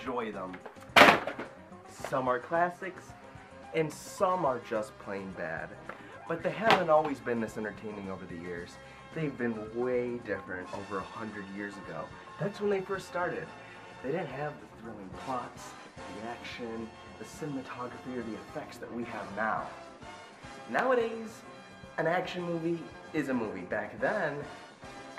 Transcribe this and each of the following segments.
enjoy them. Some are classics, and some are just plain bad. But they haven't always been this entertaining over the years. They've been way different over 100 years ago. That's when they first started. They didn't have the thrilling plots, the action, the cinematography, or the effects that we have now. Nowadays, an action movie is a movie. Back then,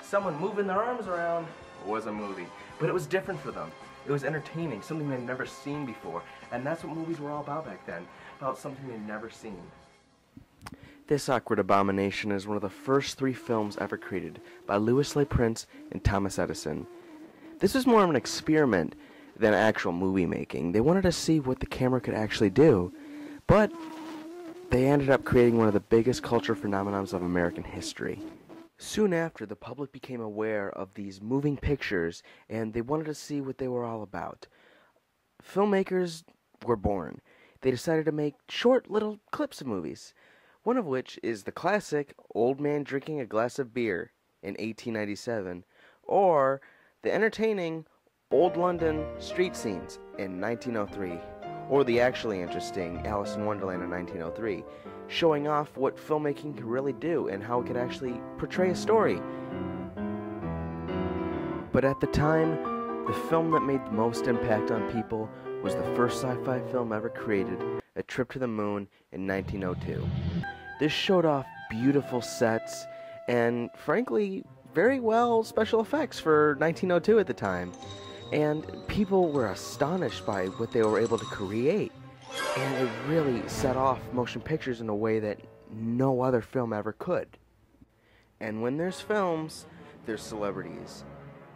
someone moving their arms around was a movie. But it was different for them. It was entertaining, something they'd never seen before. And that's what movies were all about back then, about something they'd never seen. This awkward abomination is one of the first 3 films ever created by Louis Le Prince and Thomas Edison. This was more of an experiment than actual movie making. They wanted to see what the camera could actually do, but they ended up creating one of the biggest cultural phenomena of American history. Soon after, the public became aware of these moving pictures, and they wanted to see what they were all about. Filmmakers were born. They decided to make short little clips of movies, one of which is the classic Old Man Drinking a Glass of Beer in 1897, or the entertaining Old London Street Scenes in 1903, or the actually interesting Alice in Wonderland in 1903, showing off what filmmaking could really do and how it could actually portray a story. But at the time, the film that made the most impact on people was the first sci-fi film ever created, A Trip to the Moon in 1902. This showed off beautiful sets and, frankly, very well special effects for 1902 at the time. And people were astonished by what they were able to create. And it really set off motion pictures in a way that no other film ever could. And when there's films, there's celebrities.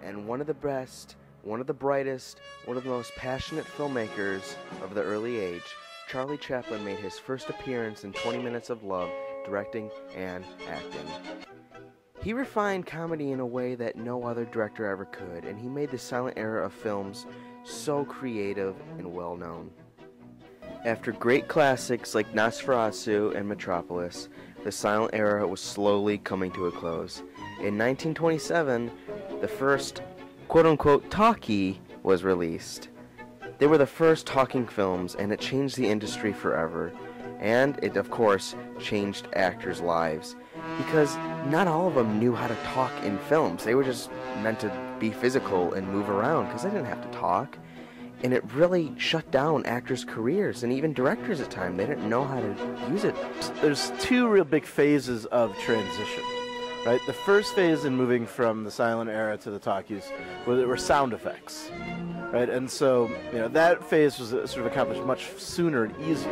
And one of the best, one of the brightest, one of the most passionate filmmakers of the early age, Charlie Chaplin, made his first appearance in 20 Minutes of Love, directing and acting. He refined comedy in a way that no other director ever could, and he made the silent era of films so creative and well-known. After great classics like Nosferatu and Metropolis, the silent era was slowly coming to a close. In 1927, the first quote-unquote talkie was released. They were the first talking films, and it changed the industry forever. And it, of course, changed actors' lives. Because not all of them knew how to talk in films. They were just meant to be physical and move around, because they didn't have to talk. And it really shut down actors' careers, and even directors at times. They didn't know how to use it. There's 2 real big phases of transition, right? The first phase in moving from the silent era to the talkies were sound effects, right? And so, that phase was sort of accomplished much sooner and easier.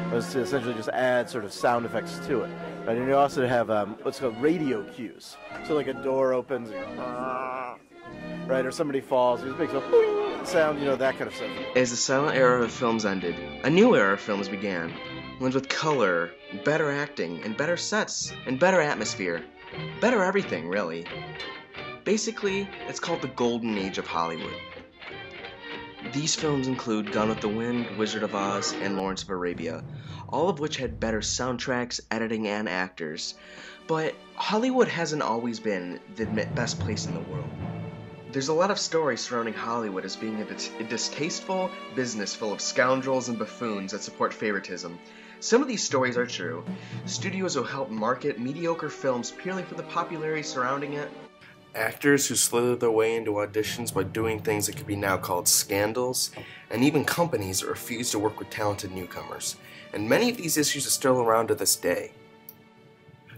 It was to essentially just add sort of sound effects to it, right? And you also have what's called radio cues. So like a door opens, right? Or somebody falls, it makes a boing sound, that kind of stuff. As the silent era of films ended, a new era of films began. Ones with color, better acting, and better sets, and better atmosphere. Better everything, really. Basically, it's called the Golden Age of Hollywood. These films include Gone with the Wind, Wizard of Oz, and Lawrence of Arabia, all of which had better soundtracks, editing, and actors. But Hollywood hasn't always been the best place in the world. There's a lot of stories surrounding Hollywood as being a distasteful business full of scoundrels and buffoons that support favoritism. Some of these stories are true. Studios will help market mediocre films purely for the popularity surrounding it. Actors who slither their way into auditions by doing things that could be now called scandals, and even companies that refuse to work with talented newcomers. And many of these issues are still around to this day.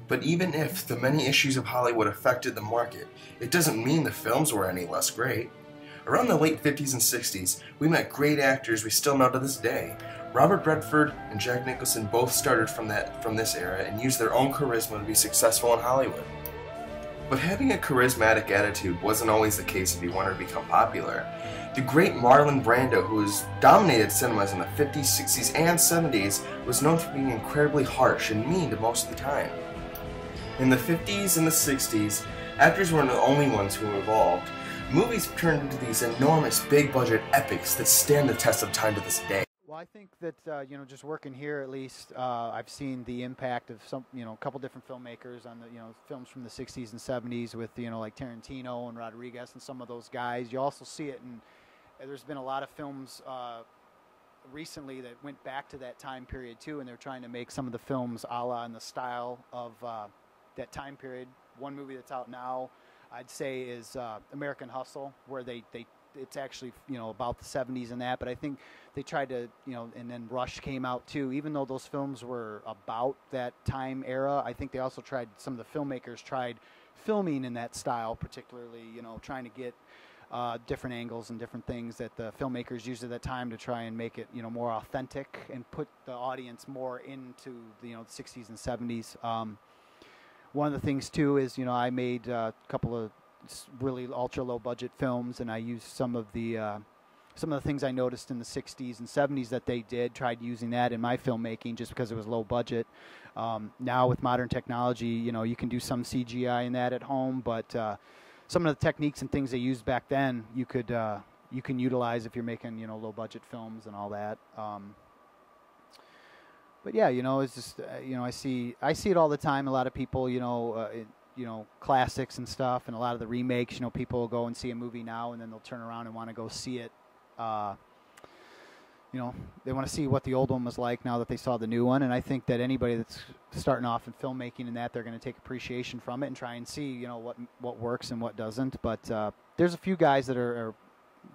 But even if the many issues of Hollywood affected the market, it doesn't mean the films were any less great. Around the late 50s and 60s, we met great actors we still know to this day. Robert Redford and Jack Nicholson both started from this era and used their own charisma to be successful in Hollywood. But having a charismatic attitude wasn't always the case if you wanted to become popular. The great Marlon Brando, who has dominated cinemas in the 50s, 60s, and 70s, was known for being incredibly harsh and mean to most of the time. In the 50s and the 60s, actors weren't the only ones who evolved. Movies turned into these enormous, big-budget epics that stand the test of time to this day. Well, I think that, just working here at least, I've seen the impact of a couple different filmmakers on the, films from the 60s and 70s with, like Tarantino and Rodriguez and some of those guys. You also see it in there's been a lot of films recently that went back to that time period too, and they're trying to make some of the films a la in the style of that time period. One movie that's out now, I'd say, is American Hustle, where it's actually, you know, about the 70s and that, but I think they tried to, you know, and then Rush came out too. Even though those films were about that time era, I think they also tried, some of the filmmakers tried filming in that style, particularly, you know, trying to get different angles and different things that the filmmakers used at that time to try and make it, you know, more authentic and put the audience more into the, you know, the 60s and 70s. One of the things too is, you know, I made a couple of really ultra low budget films, and I used some of the things I noticed in the 60s and 70s that they did, tried using that in my filmmaking just because it was low budget. Now with modern technology, you know, you can do some CGI in that at home, but some of the techniques and things they used back then, you can utilize if you're making, you know, low budget films and all that. But yeah, you know, it's just you know, I see it all the time. A lot of people, you know, classics and stuff, and a lot of the remakes, you know, people will go and see a movie now and then they'll turn around and want to go see it. You know, they want to see what the old one was like now that they saw the new one, and I think that anybody that's starting off in filmmaking and that, they're going to take appreciation from it and try and see, you know, what works and what doesn't. But there's a few guys that are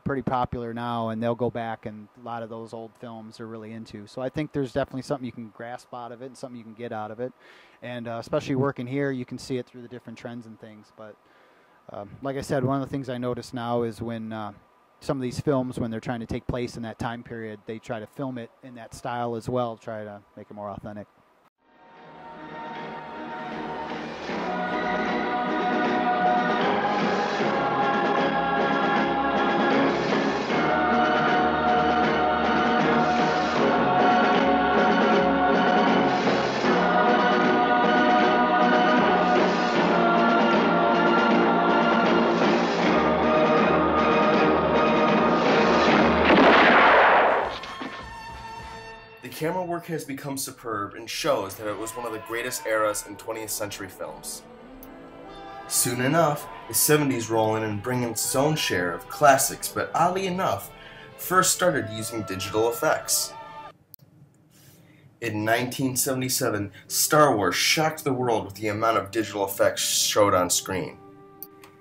pretty popular now, and they'll go back, and a lot of those old films are really into. So I think there's definitely something you can grasp out of it and something you can get out of it. And especially working here, you can see it through the different trends and things. But like I said, one of the things I notice now is when some of these films, when they're trying to take place in that time period, they try to film it in that style as well, try to make it more authentic. The camera work has become superb and shows that it was one of the greatest eras in 20th century films. Soon enough, the 70s roll in and bring in its own share of classics, but oddly enough, first started using digital effects. In 1977, Star Wars shocked the world with the amount of digital effects showed on screen.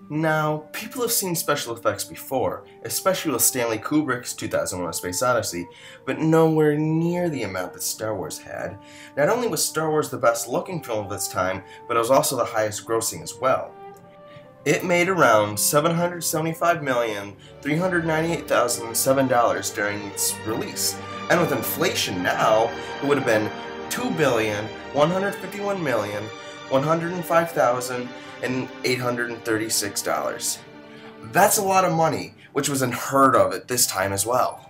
Now, people have seen special effects before, especially with Stanley Kubrick's 2001: A Space Odyssey, but nowhere near the amount that Star Wars had. Not only was Star Wars the best looking film of its time, but it was also the highest grossing as well. It made around $775,398,007 during its release, and with inflation now, it would have been $2,151,105,836. That's a lot of money, which was unheard of at this time as well.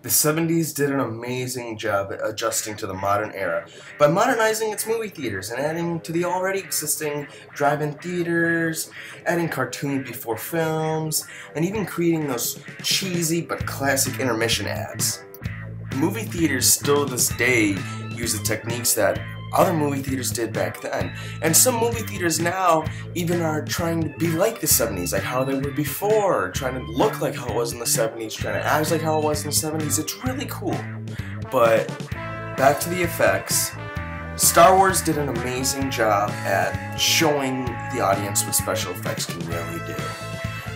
The 70s did an amazing job at adjusting to the modern era by modernizing its movie theaters and adding to the already existing drive-in theaters, adding cartoons before films, and even creating those cheesy but classic intermission ads. Movie theaters still to this day use the techniques that other movie theaters did back then, and some movie theaters now even are trying to be like the 70s, like how they were before, trying to look like how it was in the 70s, trying to act like how it was in the 70s. It's really cool. But back to the effects. Star Wars did an amazing job at showing the audience what special effects can really do.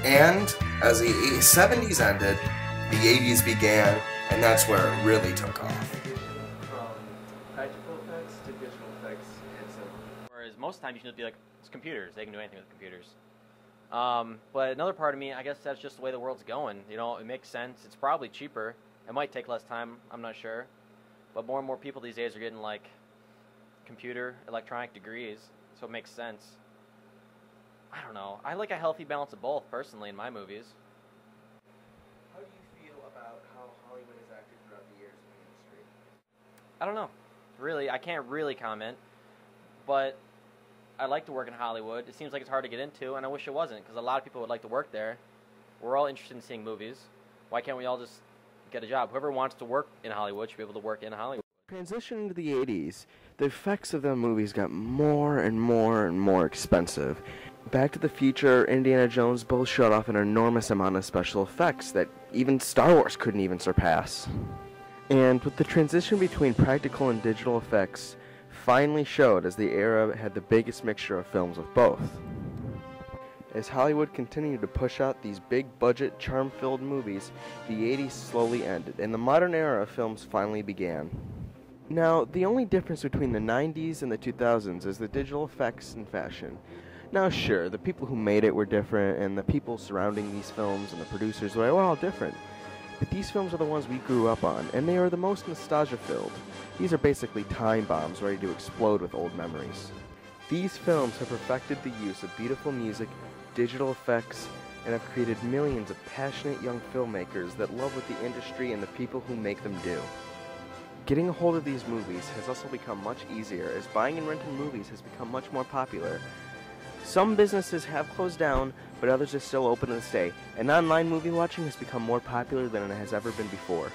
And as the 70s ended, the 80s began, and that's where it really took off. Whereas most of the time you should just be like, it's computers, they can do anything with computers. But another part of me, I guess that's just the way the world's going. You know, it makes sense. It's probably cheaper. It might take less time, I'm not sure. But more and more people these days are getting like computer, electronic degrees, so it makes sense. I don't know. I like a healthy balance of both, personally, in my movies. How do you feel about how Hollywood has acted throughout the years in the industry? I don't know. Really, I can't really comment. But I like to work in Hollywood. It seems like it's hard to get into, and I wish it wasn't, because a lot of people would like to work there. We're all interested in seeing movies. Why can't we all just get a job? Whoever wants to work in Hollywood should be able to work in Hollywood. Transitioning to the 80s, the effects of the movies got more and more and more expensive, Back to the Future, Indiana Jones both showed off an enormous amount of special effects that even Star Wars couldn't even surpass. And with the transition between practical and digital effects finally showed as the era had the biggest mixture of films of both. As Hollywood continued to push out these big-budget, charm-filled movies, the 80s slowly ended, and the modern era of films finally began. Now, the only difference between the 90s and the 2000s is the digital effects and fashion. Now, sure, the people who made it were different, and the people surrounding these films and the producers were all different. But these films are the ones we grew up on, and they are the most nostalgia-filled. These are basically time bombs ready to explode with old memories. These films have perfected the use of beautiful music, digital effects, and have created millions of passionate young filmmakers that love what the industry and the people who make them do. Getting a hold of these movies has also become much easier, as buying and renting movies has become much more popular. Some businesses have closed down, but others are still open to this day, and online movie watching has become more popular than it has ever been before.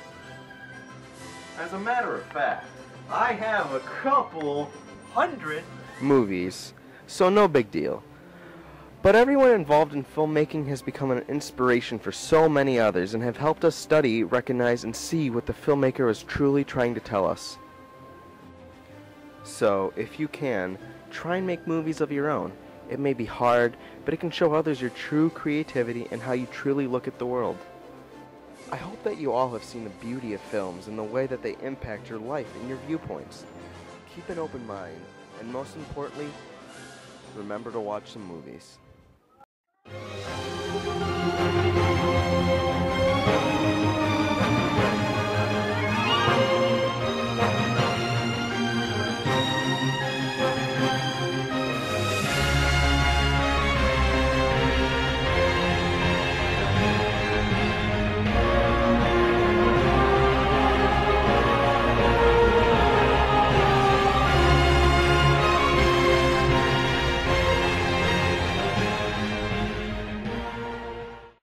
As a matter of fact, I have a couple hundred movies, so no big deal. But everyone involved in filmmaking has become an inspiration for so many others and have helped us study, recognize, and see what the filmmaker is truly trying to tell us. So, if you can, try and make movies of your own. It may be hard, but it can show others your true creativity and how you truly look at the world. I hope that you all have seen the beauty of films and the way that they impact your life and your viewpoints. Keep an open mind, and most importantly, remember to watch some movies.